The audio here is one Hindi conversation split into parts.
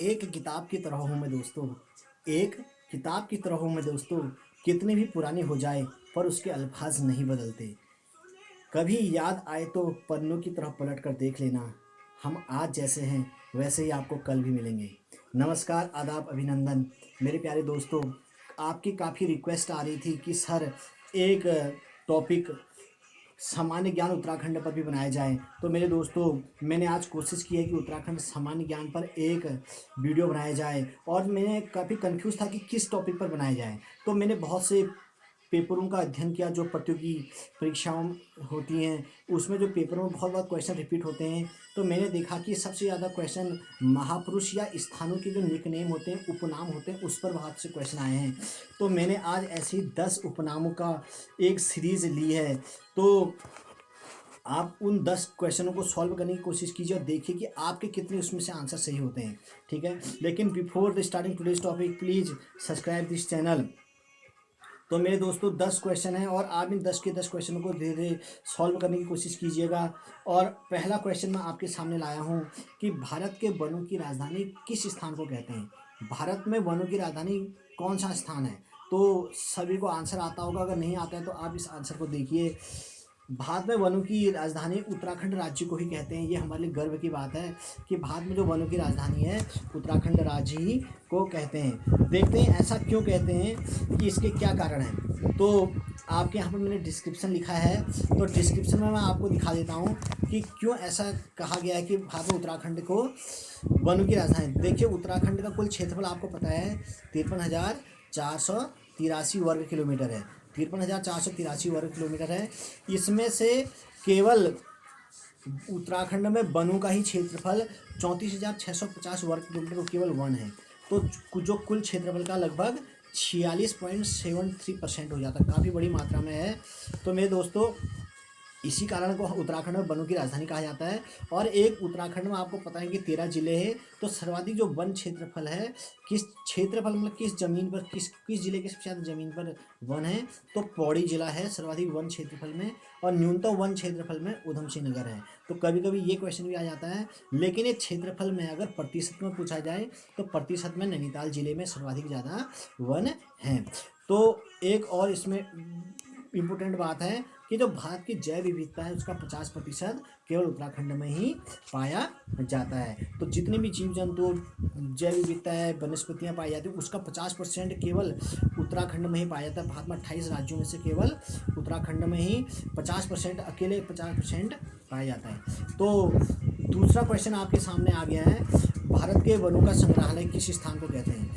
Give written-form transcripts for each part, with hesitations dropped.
एक किताब की तरह हूँ मैं दोस्तों, एक किताब की तरह हूँ मैं दोस्तों। कितनी भी पुरानी हो जाए पर उसके अल्फाज नहीं बदलते। कभी याद आए तो पन्नों की तरह पलट कर देख लेना। हम आज जैसे हैं वैसे ही आपको कल भी मिलेंगे। नमस्कार, आदाब, अभिनंदन मेरे प्यारे दोस्तों। आपकी काफ़ी रिक्वेस्ट आ रही थी कि सर एक टॉपिक सामान्य ज्ञान उत्तराखंड पर भी बनाया जाए। तो मेरे दोस्तों, मैंने आज कोशिश की है कि उत्तराखंड सामान्य ज्ञान पर एक वीडियो बनाया जाए। और मैं काफ़ी कंफ्यूज था कि किस टॉपिक पर बनाया जाए। तो मैंने बहुत से पेपरों का अध्ययन किया जो प्रतियोगी परीक्षाओं होती हैं, उसमें जो पेपरों में बहुत बार क्वेश्चन रिपीट होते हैं। तो मैंने देखा कि सबसे ज़्यादा क्वेश्चन महापुरुष या स्थानों के जो निकनेम होते हैं, उपनाम होते हैं, उस पर बहुत से क्वेश्चन आए हैं। तो मैंने आज ऐसे ही 10 उपनामों का एक सीरीज़ ली है। तो आप उन 10 क्वेश्चनों को सॉल्व करने की कोशिश कीजिए और देखिए कि आपके कितने उसमें से आंसर सही होते हैं। ठीक है, लेकिन before the starting today's topic, please subscribe this channel. तो मेरे दोस्तों 10 क्वेश्चन हैं और आप इन 10 के 10 क्वेश्चनों को धीरे धीरे सॉल्व करने की कोशिश कीजिएगा। और पहला क्वेश्चन मैं आपके सामने लाया हूँ कि भारत के वनों की राजधानी किस स्थान को कहते हैं। भारत में वनों की राजधानी कौन सा स्थान है। तो सभी को आंसर आता होगा, अगर नहीं आता है तो आप इस आंसर को देखिए। भारत में वनों की राजधानी उत्तराखंड राज्य को ही कहते हैं। ये हमारे लिए गर्व की बात है कि भारत में जो वनों की राजधानी है उत्तराखंड राज्य ही को कहते हैं। देखते हैं ऐसा क्यों कहते हैं, कि इसके क्या कारण हैं। तो आपके यहाँ पर मैंने डिस्क्रिप्शन लिखा है, तो डिस्क्रिप्शन में मैं आपको दिखा देता हूँ कि क्यों ऐसा कहा गया है कि भारत में उत्तराखंड को वनों की राजधानी। देखिए, उत्तराखंड का कुल क्षेत्रफल आपको पता है 53,483 वर्ग किलोमीटर है। 53,483 वर्ग किलोमीटर है। इसमें से केवल उत्तराखंड में वनों का ही क्षेत्रफल 34,650 वर्ग किलोमीटर को केवल वन है। तो जो कुल क्षेत्रफल का लगभग 46.73% हो जाता है, काफ़ी बड़ी मात्रा में है। तो मेरे दोस्तों, इसी कारण को उत्तराखंड में वनों की राजधानी कहा जाता है। और एक उत्तराखंड में आपको पता है कि 13 जिले हैं। तो सर्वाधिक जो वन क्षेत्रफल है, किस क्षेत्रफल मतलब किस जमीन पर, किस जिले के सबसे ज़्यादा जमीन पर वन है, तो पौड़ी जिला है सर्वाधिक वन क्षेत्रफल में। और न्यूनतम वन क्षेत्रफल में उधम सिंह नगर है। तो कभी कभी ये क्वेश्चन भी आ जाता है। लेकिन ये क्षेत्रफल में अगर प्रतिशत में पूछा जाए तो प्रतिशत में नैनीताल जिले में सर्वाधिक ज़्यादा वन हैं। तो एक और इसमें इम्पोर्टेंट बात है कि जो भारत की जैव विविधता है उसका 50% केवल उत्तराखंड में ही पाया जाता है। तो जितने भी जीव जंतु, जैव विविधता है, वनस्पतियाँ पाई जाती हैं, उसका 50% केवल उत्तराखंड में ही पाया जाता है। भारत में 28 राज्यों में से केवल उत्तराखंड में ही 50%, अकेले 50% पाया जाता है। तो दूसरा क्वेश्चन आपके सामने आ गया है, भारत के वनों का संग्रहालय किस स्थान को कहते हैं।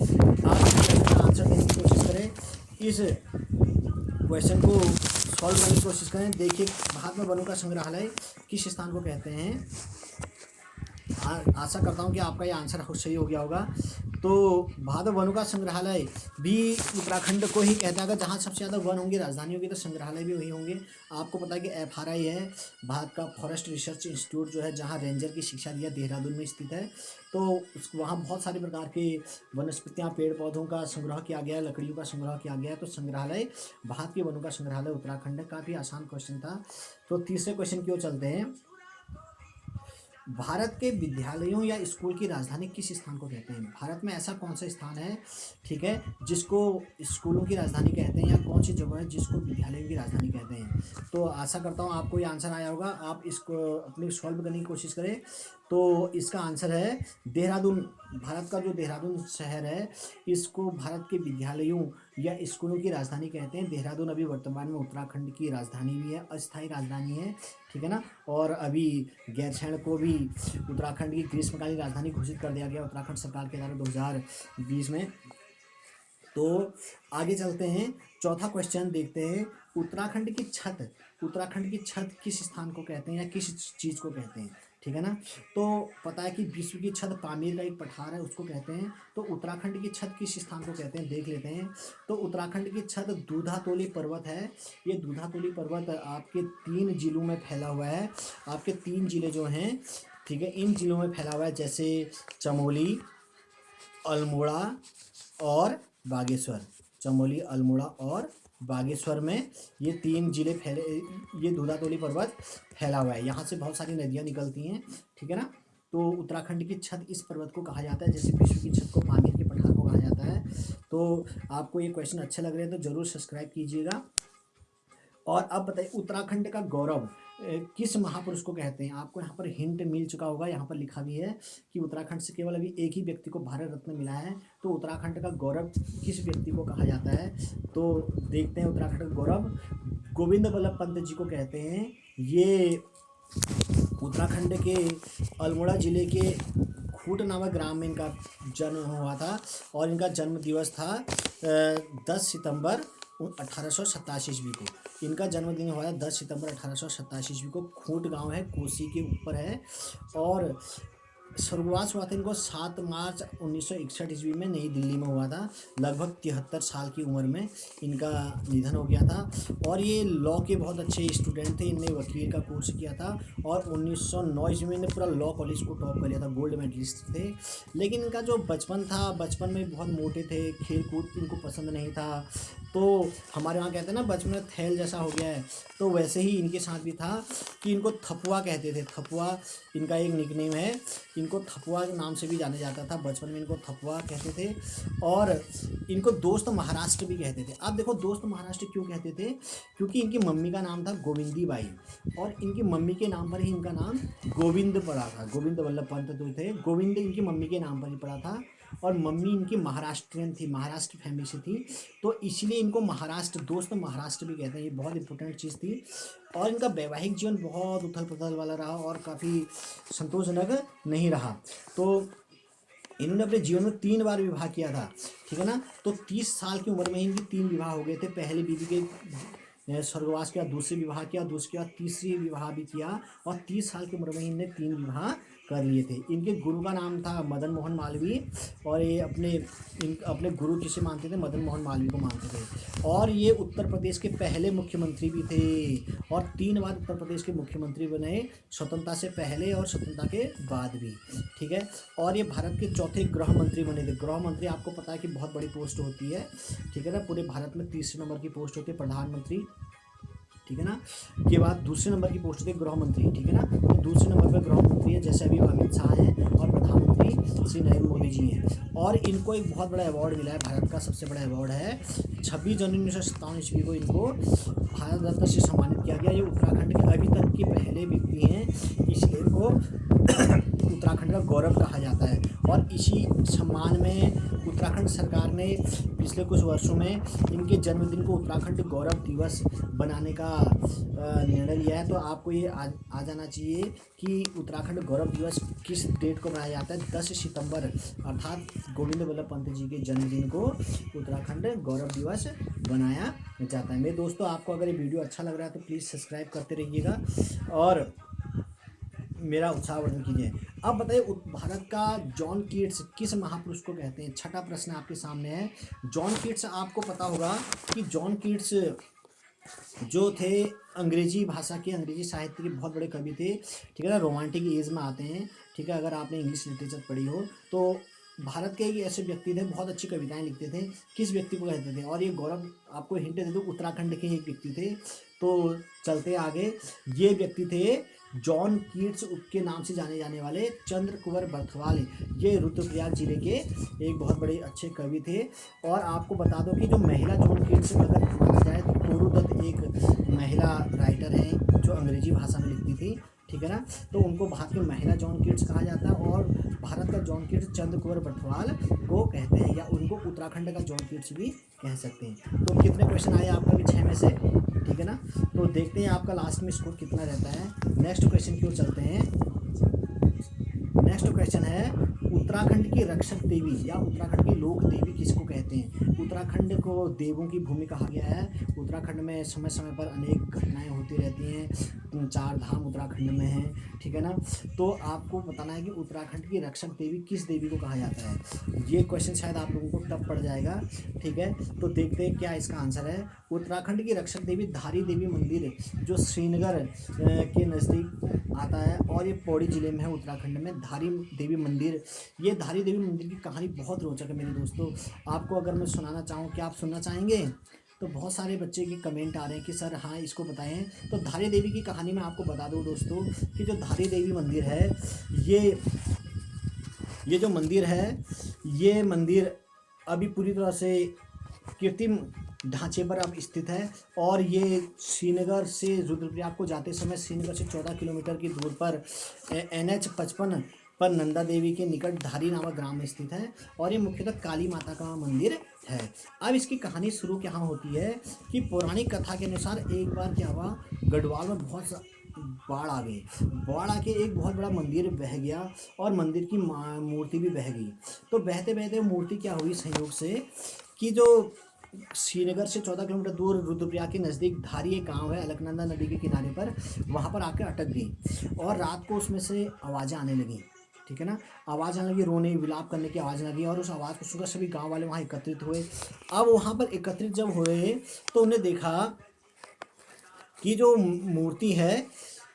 आप इस क्वेश्चन का आंसर देने की कोशिश करें, इस क्वेश्चन को सॉल्व करने की कोशिश करें। देखिए, भारत में वनों का संग्रहालय किस स्थान को कहते हैं। आशा करता हूँ कि आपका ये आंसर सही हो गया होगा। तो भारत वनों का संग्रहालय भी उत्तराखंड को ही कहता है। अगर जहाँ सबसे ज़्यादा वन होंगे, राजधानी होगी, तो संग्रहालय भी वही होंगे। आपको पता है कि FRI है भारत का फॉरेस्ट रिसर्च इंस्टीट्यूट, जो है जहाँ रेंजर की शिक्षा दिया, देहरादून में स्थित है। तो वहाँ बहुत सारे प्रकार के वनस्पतियाँ, पेड़ पौधों का संग्रह किया गया है, लकड़ियों का संग्रह किया गया है। तो संग्रहालय, भारत के वनों का संग्रहालय उत्तराखंड है। काफ़ी आसान क्वेश्चन था। तो तीसरे क्वेश्चन की ओर चलते हैं। भारत के विद्यालयों या स्कूल की राजधानी किस स्थान को कहते हैं। भारत में ऐसा कौन सा स्थान है, ठीक है, जिसको स्कूलों की राजधानी कहते हैं, या कौन सी जगह है जिसको विद्यालयों की राजधानी कहते हैं। तो आशा करता हूँ आपको ये आंसर आया होगा। आप इसको अपनी सॉल्व करने की कोशिश करें। तो इसका आंसर है देहरादून। भारत का जो देहरादून शहर है, इसको भारत के विद्यालयों या स्कूलों की राजधानी कहते हैं। देहरादून अभी वर्तमान में उत्तराखंड की राजधानी भी है, अस्थायी राजधानी है, ठीक है ना। और अभी गैरसैंण को भी उत्तराखंड की ग्रीष्मकालीन राजधानी घोषित कर दिया गया उत्तराखंड सरकार के द्वारा 2020 में। तो आगे चलते हैं, चौथा क्वेश्चन देखते हैं। उत्तराखंड की छत किस स्थान को कहते हैं या किस चीज़ को कहते हैं, ठीक है ना। तो पता है कि विश्व की छत पामीर का एक पठार है, उसको कहते हैं। तो उत्तराखंड की छत किस स्थान को कहते हैं, देख लेते हैं। तो उत्तराखंड की छत दूधातोली पर्वत है। ये दूधातोली पर्वत आपके 3 जिलों में फैला हुआ है। आपके 3 जिले जो हैं, ठीक है, इन जिलों में फैला हुआ है, जैसे चमोली, अल्मोड़ा और बागेश्वर। चमोली, अल्मोड़ा और बागेश्वर में ये 3 जिले फैले, ये दूधातोली पर्वत फैला हुआ है। यहाँ से बहुत सारी नदियाँ निकलती हैं, ठीक है ना। तो उत्तराखंड की छत इस पर्वत को कहा जाता है, जैसे विश्व की छत को पामीर के पठार को कहा जाता है। तो आपको ये क्वेश्चन अच्छे लग रहे हैं तो ज़रूर सब्सक्राइब कीजिएगा। और अब बताइए उत्तराखंड का गौरव किस महापुरुष को कहते हैं। आपको यहाँ पर हिंट मिल चुका होगा, यहाँ पर लिखा भी है कि उत्तराखंड से केवल अभी एक ही व्यक्ति को भारत रत्न मिला है। तो उत्तराखंड का गौरव किस व्यक्ति को कहा जाता है, तो देखते हैं। उत्तराखंड का गौरव गोविंद वल्लभ पंत जी को कहते हैं। ये उत्तराखंड के अल्मोड़ा जिले के खूट नामक ग्राम में इनका जन्म हुआ था और इनका जन्म दिवस था 10 सितंबर 1887 ईस्वी को। इनका जन्मदिन हुआ है 10 सितंबर 1887 ईस्वी को। खूट गांव है, कोसी के ऊपर है। और स्वर्गवास हुआ था इनको 7 मार्च 1961 ईस्वी में नई दिल्ली में हुआ था। लगभग 73 साल की उम्र में इनका निधन हो गया था। और ये लॉ के बहुत अच्छे स्टूडेंट थे, इनने वकील का कोर्स किया था और 1909 ईस्वी में इन्हें पूरा लॉ कॉलेज को टॉप कर लिया था, गोल्ड मेडलिस्ट थे। लेकिन इनका जो बचपन था, बचपन में बहुत मोटे थे, खेल कूद इनको पसंद नहीं था। तो हमारे वहाँ कहते हैं ना बचपन में थैल जैसा हो गया है, तो वैसे ही इनके साथ भी था कि इनको थपुआ कहते थे। थपुआ इनका एक निकनेम है, इनको थपुआ के नाम से भी जाना जाता था। बचपन में इनको थपुआ कहते थे और इनको दोस्त महाराष्ट्र भी कहते थे। अब देखो दोस्त महाराष्ट्र क्यों कहते थे, क्योंकि इनकी मम्मी का नाम था गोविंदी बाई और इनकी मम्मी के नाम पर ही इनका नाम गोविंद पड़ा था। गोविंद वल्लभ पंत जो थे, गोविंद इनकी मम्मी के नाम पर ही पड़ा था और मम्मी इनकी महाराष्ट्रियन थी, महाराष्ट्र फैमिली से थी, तो इसलिए इनको महाराष्ट्र, दोस्त महाराष्ट्र भी कहते हैं। ये बहुत इंपॉर्टेंट चीज़ थी। और इनका वैवाहिक जीवन बहुत उथल पुथल वाला रहा और काफ़ी संतोषजनक नहीं रहा। तो इन्होंने अपने जीवन में 3 बार विवाह किया था, ठीक है ना। तो 30 साल की उम्र में ही इनके 3 विवाह हो गए थे। पहले बीवी के स्वर्गवास किया, दूसरे विवाह किया, दूसरे के बाद तीसरी विवाह भी किया और 30 साल की उम्र में इनने 3 विवाह कर लिए थे। इनके गुरु का नाम था मदन मोहन मालवीय और ये अपने गुरु किसे मानते थे, मदन मोहन मालवीय को मानते थे। और ये उत्तर प्रदेश के पहले मुख्यमंत्री भी थे और 3 बार उत्तर प्रदेश के मुख्यमंत्री बने, स्वतंत्रता से पहले और स्वतंत्रता के बाद भी, ठीक है। और ये भारत के चौथे गृह मंत्री बने थे। गृह मंत्री आपको पता है कि बहुत बड़ी पोस्ट होती है, ठीक है ना। पूरे भारत में तीसरे नंबर की पोस्ट होती है प्रधानमंत्री, ठीक है ना। के बाद दूसरे नंबर की पोस्ट होती है गृह मंत्री, ठीक है ना। तो दूसरे नंबर पर गृह मंत्री है, जैसे अभी अमित शाह हैं और प्रधानमंत्री श्री नरेंद्र मोदी जी हैं। और इनको एक बहुत बड़ा अवार्ड मिला है, भारत का सबसे बड़ा अवार्ड है। 26 जनवरी 1957 ईस्वी को इनको भारत रत्न से सम्मानित किया गया। ये उत्तराखंड के अभी तक के पहले व्यक्ति हैं, इसलिए इनको उत्तराखंड का गौरव कहा जाता है। और इसी सम्मान में उत्तराखंड सरकार ने पिछले कुछ वर्षों में इनके जन्मदिन को उत्तराखंड गौरव दिवस बनाने का निर्णय लिया है। तो आपको ये आ जाना चाहिए कि उत्तराखंड गौरव दिवस किस डेट को मनाया जाता है। 10 सितंबर अर्थात गोविंद वल्लभ पंत जी के जन्मदिन को उत्तराखंड गौरव दिवस बनाया जाता है। मेरे दोस्तों, आपको अगर ये वीडियो अच्छा लग रहा है तो प्लीज़ सब्सक्राइब करते रहिएगा और मेरा उत्साहवर्धन कीजिए। अब बताइए भारत का जॉन कीट्स किस महापुरुष को कहते हैं। छठा प्रश्न आपके सामने है। जॉन कीट्स, आपको पता होगा कि जॉन कीट्स जो थे अंग्रेजी भाषा के, अंग्रेजी साहित्य के बहुत बड़े कवि थे, ठीक है ना। रोमांटिक एज में आते हैं, ठीक है। अगर आपने इंग्लिश लिटरेचर पढ़ी हो तो भारत के एक ऐसे व्यक्ति थे, बहुत अच्छी कविताएं लिखते थे। किस व्यक्ति को कहते थे, और ये गौरव आपको हिंट दे दो, उत्तराखंड के एक व्यक्ति थे। तो चलते आगे, ये व्यक्ति थे जॉन कीट्स के नाम से जाने जाने वाले चंद्र कुंवर बर्थवाल। ये रुद्रप्रयाग जिले के एक बहुत बड़े अच्छे कवि थे। और आपको बता दो कि जो महिला जॉन कीट्स अगर माना जाए तो तोरू दत्त एक महिला राइटर हैं जो अंग्रेजी भाषा में लिखती थी, ठीक है ना। तो उनको भारत की महिला जॉन कीट्स कहा जाता है और भारत का जॉन कीट्स चंद्र कुंवर बर्थवाल को कहते हैं, या उनको उत्तराखंड का जॉन कीट्स भी कह सकते हैं। तो कितने क्वेश्चन आए आपका भी 6 में से, ठीक है ना। तो देखते हैं आपका लास्ट में स्कोर कितना रहता है। नेक्स्ट क्वेश्चन की ओर चलते हैं। नेक्स्ट क्वेश्चन है उत्तराखंड की रक्षक देवी या उत्तराखंड की लोक देवी किसको कहते हैं। उत्तराखंड को देवों की भूमि कहा गया है। उत्तराखंड में समय समय पर अनेक घटनाएं होती रहती हैं, 4 धाम उत्तराखंड में हैं, ठीक है ना। तो आपको बताना है कि उत्तराखंड की रक्षक देवी किस देवी को कहा जाता है। ये क्वेश्चन शायद आप लोगों को टफ पड़ जाएगा, ठीक है। तो देखते हैं क्या इसका आंसर है। उत्तराखंड की रक्षक देवी धारी देवी मंदिर जो श्रीनगर के नज़दीक आता है और ये पौड़ी जिले में है उत्तराखंड में। धारी देवी मंदिर, ये धारी देवी मंदिर की कहानी बहुत रोचक है मेरे दोस्तों। आपको अगर मैं सुनाना चाहूँ, क्या आप सुनना चाहेंगे। तो बहुत सारे बच्चे के कमेंट आ रहे हैं कि सर हाँ इसको बताएं। तो धारी देवी की कहानी मैं आपको बता दूं दोस्तों कि जो धारी देवी मंदिर है, ये ये जो मंदिर है, ये मंदिर अभी पूरी तरह से कृत्रिम ढांचे पर अब स्थित है। और ये श्रीनगर से रुद्रप्रयाग को जाते समय श्रीनगर से 14 किलोमीटर की दूर पर NH 55 पर नंदा देवी के निकट धारी नामक ग्राम में स्थित है। और ये मुख्यतः काली माता का मंदिर है। अब इसकी कहानी शुरू यहाँ होती है कि पौराणिक कथा के अनुसार एक बार क्या हुआ, गढ़वाल में बहुत बाढ़ आ गई। बाढ़ आके एक बहुत बड़ा मंदिर बह गया और मंदिर की मूर्ति भी बह गई। तो बहते बहते मूर्ति क्या हुई संयोग से कि जो श्रीनगर से 14 किलोमीटर दूर रुद्रप्रयाग के नज़दीक धारी एक गाँव है अलकनंदा नदी के किनारे पर, वहाँ पर आकर अटक गई। और रात को उसमें से आवाज़ें आने लगीं, ठीक है ना, आवाज़ आने लगी, रोने विलाप करने की आवाज़ लगी। और उस आवाज़ को सुनकर सभी गांव वाले वहाँ एकत्रित हुए। अब वहाँ पर एकत्रित जब हुए तो उन्हें देखा कि जो मूर्ति है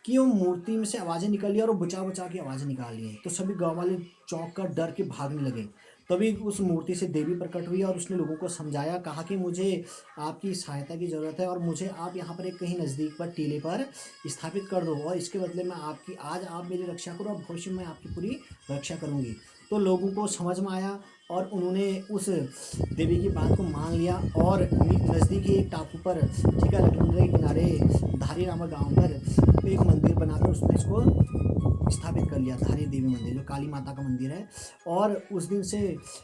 कि वो मूर्ति में से आवाज़ें निकल रही है और वो बचा बचा के आवाज़ें निकाल रही है। तो सभी गांव वाले चौंक कर डर के भागने लगे। तभी उस मूर्ति से देवी प्रकट हुई और उसने लोगों को समझाया, कहा कि मुझे आपकी सहायता की ज़रूरत है और मुझे आप यहाँ पर एक कहीं नज़दीक पर टीले पर स्थापित कर दो और इसके बदले में आपकी आज आप मेरी रक्षा करो और भविष्य में आपकी पूरी रक्षा करूँगी। तो लोगों को समझ में आया और उन्होंने उस देवी की बात को मान लिया और नज़दीकी एक टापू पर, ठीक है, अलकनंदा के किनारे धारी नामक गाँव पर एक मंदिर बनाकर उसमें इसको स्थापित कर लिया, धारी देवी मंदिर जो काली माता का मंदिर है। और उस दिन से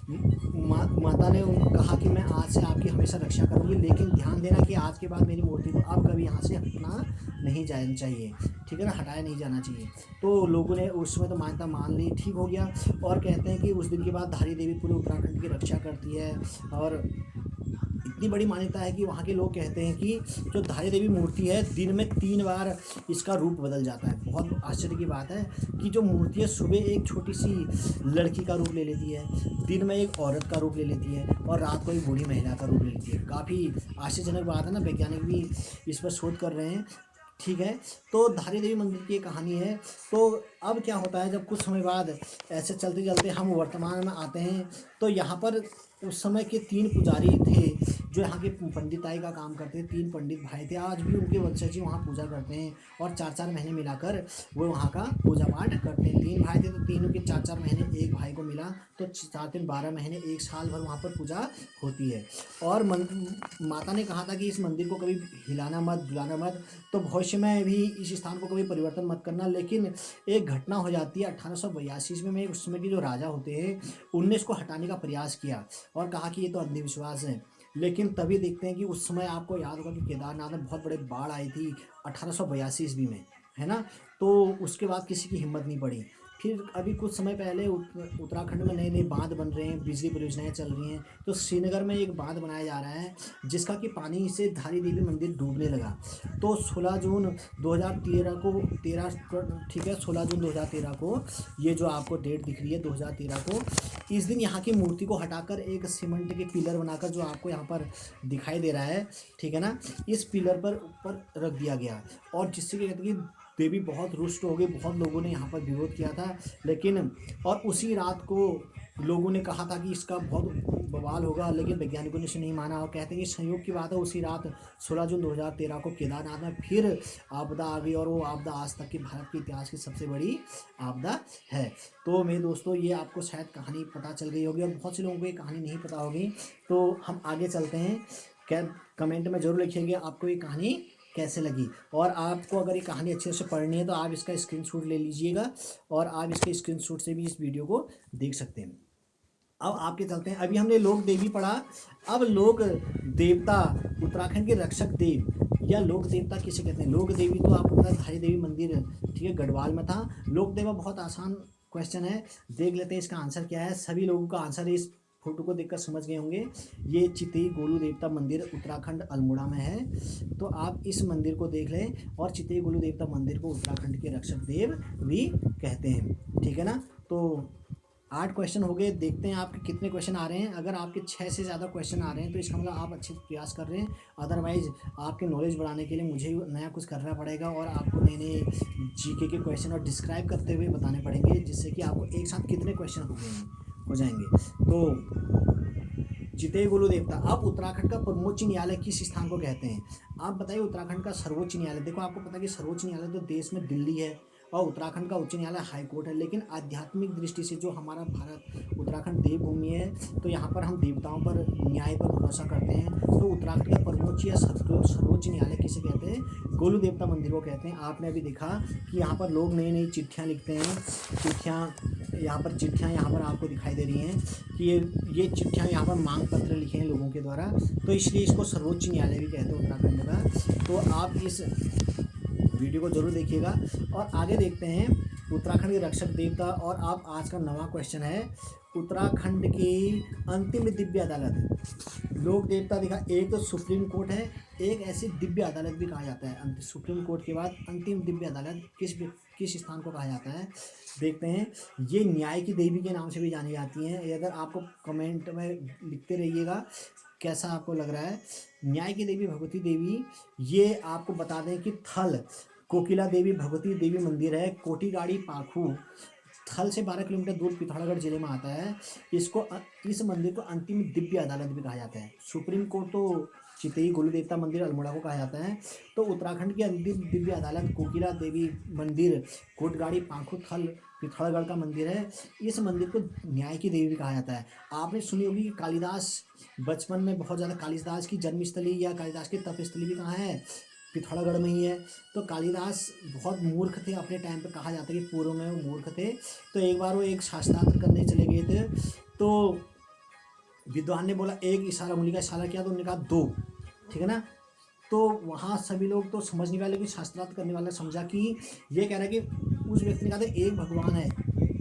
माता ने कहा कि मैं आज से आपकी हमेशा रक्षा करूँगी, लेकिन ध्यान देना कि आज के बाद मेरी मूर्ति को अब कभी यहाँ से हटना नहीं जाना चाहिए, ठीक है ना, हटाया नहीं जाना चाहिए। तो लोगों ने उस समय तो मान्यता मान ली, ठीक हो गया। और कहते हैं कि उस दिन के बाद धारी देवी पूरे उत्तराखंड की रक्षा करती है। और इतनी बड़ी मान्यता है कि वहाँ के लोग कहते हैं कि जो धारी देवी मूर्ति है दिन में 3 बार इसका रूप बदल जाता है। बहुत आश्चर्य की बात है कि जो मूर्ति है सुबह एक छोटी सी लड़की का रूप ले लेती है, दिन में एक औरत का रूप ले लेती है और रात को एक बूढ़ी महिला का रूप ले लेती है। काफ़ी आश्चर्यजनक बात है ना, वैज्ञानिक भी इस पर शोध कर रहे हैं, ठीक है। तो धारी देवी मंदिर की ये कहानी है। तो अब क्या होता है, जब कुछ समय बाद ऐसे चलते चलते हम वर्तमान में आते हैं तो यहाँ पर उस समय के 3 पुजारी थे जो यहाँ के पंडिताई का काम करते थे। 3 पंडित भाई थे, आज भी उनके वंशज ही वहाँ पूजा करते हैं और 4-4 महीने मिलाकर वो वहाँ का पूजा पाठ करते हैं। 3 भाई थे तो तीनों के 4-4 महीने एक भाई को मिला तो 4-3-12 महीने, 1 साल भर वहाँ पर पूजा होती है। और माता ने कहा था कि इस मंदिर को कभी हिलाना मत, डुलाना मत, तो भविष्य में भी इस स्थान को कभी परिवर्तन मत करना। लेकिन एक घटना हो जाती है 1882 में उस समय के जो राजा होते हैं उनने इसको हटाने का प्रयास किया और कहा कि ये तो अंधविश्वास है। लेकिन तभी देखते हैं कि उस समय आपको याद होगा कि केदारनाथ में बहुत बड़े बाढ़ आई थी 1882 ईस्वी में, है ना। तो उसके बाद किसी की हिम्मत नहीं पड़ी। फिर अभी कुछ समय पहले उत्तराखंड में नए नए बांध बन रहे हैं, बिजली परियोजनाएं चल रही हैं। तो श्रीनगर में एक बांध बनाया जा रहा है जिसका कि पानी से धारी देवी मंदिर डूबने लगा। तो 16 जून 2013 को 13 ठीक है 16 जून 2013 को ये जो आपको डेट दिख रही है 2013 को, इस दिन यहाँ की मूर्ति को हटाकर एक सीमेंट के पिलर बनाकर जो आपको यहाँ पर दिखाई दे रहा है, ठीक है ना, इस पिलर पर ऊपर रख दिया गया। और जिससे कि कहते हैं कि देवी बहुत रुष्ट हो गई, बहुत लोगों ने यहाँ पर विरोध किया था। लेकिन और उसी रात को लोगों ने कहा था कि इसका बहुत बवाल होगा, लेकिन वैज्ञानिकों ने इसे नहीं माना और कहते हैं कि संयोग की बात है उसी रात 16 जून 2013 को केदारनाथ में फिर आपदा आ गई और वो आपदा आज तक के भारत के इतिहास की सबसे बड़ी आपदा है। तो मेरे दोस्तों ये आपको शायद कहानी पता चल गई होगी और बहुत से लोगों को ये कहानी नहीं पता होगी। तो हम आगे चलते हैं। क्या कमेंट में ज़रूर लिखिएगा आपको ये कहानी कैसे लगी। और आपको अगर ये कहानी अच्छे से पढ़नी है तो आप इसका स्क्रीनशॉट ले लीजिएगा और आप इसके स्क्रीनशॉट से भी इस वीडियो को देख सकते हैं। अब आपके चलते हैं, अभी हमने लोक देवी पढ़ा, अब लोक देवता उत्तराखंड के रक्षक देव या लोक देवता किसे कहते हैं। लोक देवी तो आपको पता है धारी देवी मंदिर, ठीक है, गढ़वाल में था। लोक देवा बहुत आसान क्वेश्चन है, देख लेते हैं इसका आंसर क्या है। सभी लोगों का आंसर इस फोटो को देखकर समझ गए होंगे। ये चितेई गोलू देवता मंदिर उत्तराखंड अल्मोड़ा में है। तो आप इस मंदिर को देख लें और चितेई गोलू देवता मंदिर को उत्तराखंड के रक्षक देव भी कहते हैं, ठीक है ना। तो 8 क्वेश्चन हो गए, देखते हैं आपके कितने क्वेश्चन आ रहे हैं। अगर आपके 6 से ज़्यादा क्वेश्चन आ रहे हैं तो इसका मतलब आप अच्छे प्रयास कर रहे हैं। अदरवाइज़ आपके नॉलेज बढ़ाने के लिए मुझे नया कुछ करना पड़ेगा और आपको नए नए जीके के क्वेश्चन और डिस्क्राइब करते हुए बताने पड़ेंगे, जिससे कि आपको एक साथ कितने क्वेश्चन हो जाएंगे। तो चिते गोलू देवता। अब उत्तराखंड का सर्वोच्च न्यायालय किस स्थान को कहते हैं? आप बताइए उत्तराखंड का सर्वोच्च न्यायालय। देखो आपको पता है कि सर्वोच्च न्यायालय तो देश में दिल्ली है और उत्तराखंड का उच्च न्यायालय हाई कोर्ट है। लेकिन आध्यात्मिक दृष्टि से जो हमारा भारत उत्तराखंड देवभूमि है, तो यहाँ पर हम देवताओं पर न्याय पर भरोसा करते हैं। तो उत्तराखंड का सर्वोच्च या सर्वोच्च न्यायालय किसे कहते हैं? गोलू देवता मंदिर को कहते हैं। आपने अभी देखा कि यहाँ पर लोग नई नई चिट्ठियाँ लिखते हैं, चिट्ठियाँ यहाँ पर आपको दिखाई दे रही हैं कि ये चिट्ठियाँ यहाँ पर मांग पत्र लिखे हैं लोगों के द्वारा, तो इसलिए इसको सर्वोच्च न्यायालय भी कहते हैं उत्तराखंड का। तो आप इस वीडियो को जरूर देखिएगा। और आगे देखते हैं उत्तराखंड के रक्षक देवता। और आप आज का नवा क्वेश्चन है, उत्तराखंड की अंतिम दिव्य अदालत। लोक देवता देखा, एक तो सुप्रीम कोर्ट है, एक ऐसी दिव्य अदालत भी कहा जाता है। सुप्रीम कोर्ट के बाद अंतिम दिव्य अदालत किस स्थान को कहा जाता है? देखते हैं। ये न्याय की देवी के नाम से भी जानी जाती हैं। ये अगर आपको कमेंट में लिखते रहिएगा कैसा आपको लग रहा है। न्याय की देवी भगवती देवी, ये आपको बता दें कि थल कोकिला देवी भगवती देवी मंदिर है, कोटीगाड़ी पाखू, थल से 12 किलोमीटर दूर पिथौरागढ़ जिले में आता है। इस मंदिर को अंतिम दिव्य अदालत भी कहा जाता है। सुप्रीम कोर्ट तो चितई गोलू देवता मंदिर अल्मोड़ा को कहा जाता है। तो उत्तराखंड की अंतिम दिव्य अदालत कोकिला देवी मंदिर, कोटगाड़ी पाखू, थल पिथौरागढ़ का मंदिर है। इस मंदिर को न्याय की देवी भी कहा जाता है। आपने सुनी होगी कि कालिदास बचपन में बहुत ज़्यादा, कालिदास की जन्मस्थली या कालिदास की तपस्थली भी कहाँ है? पिथौरागढ़ में ही है। तो कालिदास बहुत मूर्ख थे अपने टाइम पे, कहा जाता है कि पूर्व में वो मूर्ख थे। तो एक बार वो एक शास्त्रार्थ करने चले गए थे, तो विद्वान ने बोला, एक इशारा, उंगली का इशारा किया तो उन्होंने कहा 2, ठीक है ना। तो वहाँ सभी लोग तो समझ नहीं पाए, लेकिन शास्त्रार्थ करने वाला समझा कि ये कह रहा है कि उस व्यक्ति ने कहा था एक भगवान है,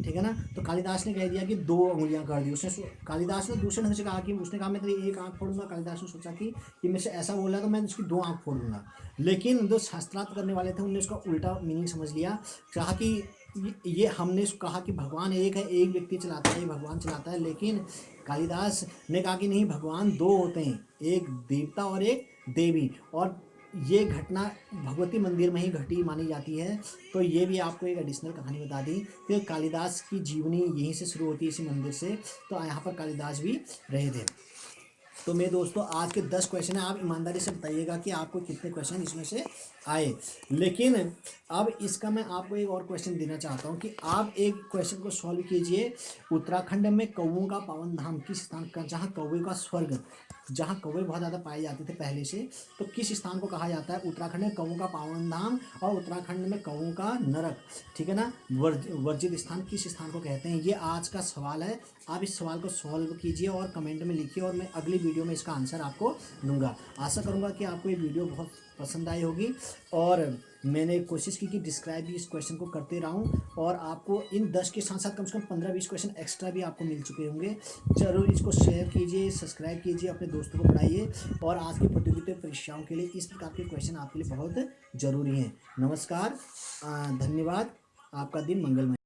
ठीक है ना। तो कालिदास ने कह दिया कि 2 उंगलियां कर दी। कालिदास ने दूसरे ढंग से कहा कि उसने कहा मैं तेरी एक आंख फोड़ूंगा। कालिदास ने सोचा कि ये मेरे से ऐसा बोल रहा है तो मैं उसकी 2 आंख फोड़ दूंगा। लेकिन जो शास्त्रार्थ करने वाले थे उन्होंने उसका उल्टा मीनिंग समझ लिया। कहा कि ये हमने कहा कि भगवान एक है, एक व्यक्ति चलाता है, भगवान चलाता है। लेकिन कालिदास ने कहा कि नहीं, भगवान 2 होते हैं, एक देवता और एक देवी। और ये घटना भगवती मंदिर में ही घटी मानी जाती है। तो ये भी आपको एक एडिशनल कहानी बता दी कि कालिदास की जीवनी यहीं से शुरू होती है, इसी मंदिर से। तो यहाँ पर कालिदास भी रहे थे। तो मेरे दोस्तों आज के 10 क्वेश्चन है। आप ईमानदारी से बताइएगा कि आपको कितने क्वेश्चन इसमें से आए। लेकिन अब इसका मैं आपको एक और क्वेश्चन देना चाहता हूँ कि आप एक क्वेश्चन को सॉल्व कीजिए। उत्तराखंड में कौओं का पावन धाम किस स्थान का, जहाँ कौवे का स्वर्ग, जहाँ कौवे बहुत ज़्यादा पाए जाते थे पहले से, तो किस स्थान को कहा जाता है? उत्तराखंड में कौओं का पावन धाम और उत्तराखंड में कौओं का नरक, ठीक है ना, वर्जित स्थान किस स्थान को कहते हैं? ये आज का सवाल है। आप इस सवाल को सॉल्व कीजिए और कमेंट में लिखिए, और मैं अगली वीडियो में इसका आंसर आपको दूंगा। आशा करूंगा कि आपको ये वीडियो बहुत पसंद आई होगी, और मैंने कोशिश की कि डिस्क्राइब भी इस क्वेश्चन को करते रहूं, और आपको इन 10 के साथ साथ कम से कम 15-20 क्वेश्चन एक्स्ट्रा भी आपको मिल चुके होंगे। जरूर इसको शेयर कीजिए, सब्सक्राइब कीजिए, अपने दोस्तों को पढ़ाइए। और आज की प्रतियोगिता परीक्षाओं के लिए इस प्रकार के क्वेश्चन आपके लिए बहुत ज़रूरी हैं। नमस्कार, धन्यवाद, आपका दिन मंगलमय।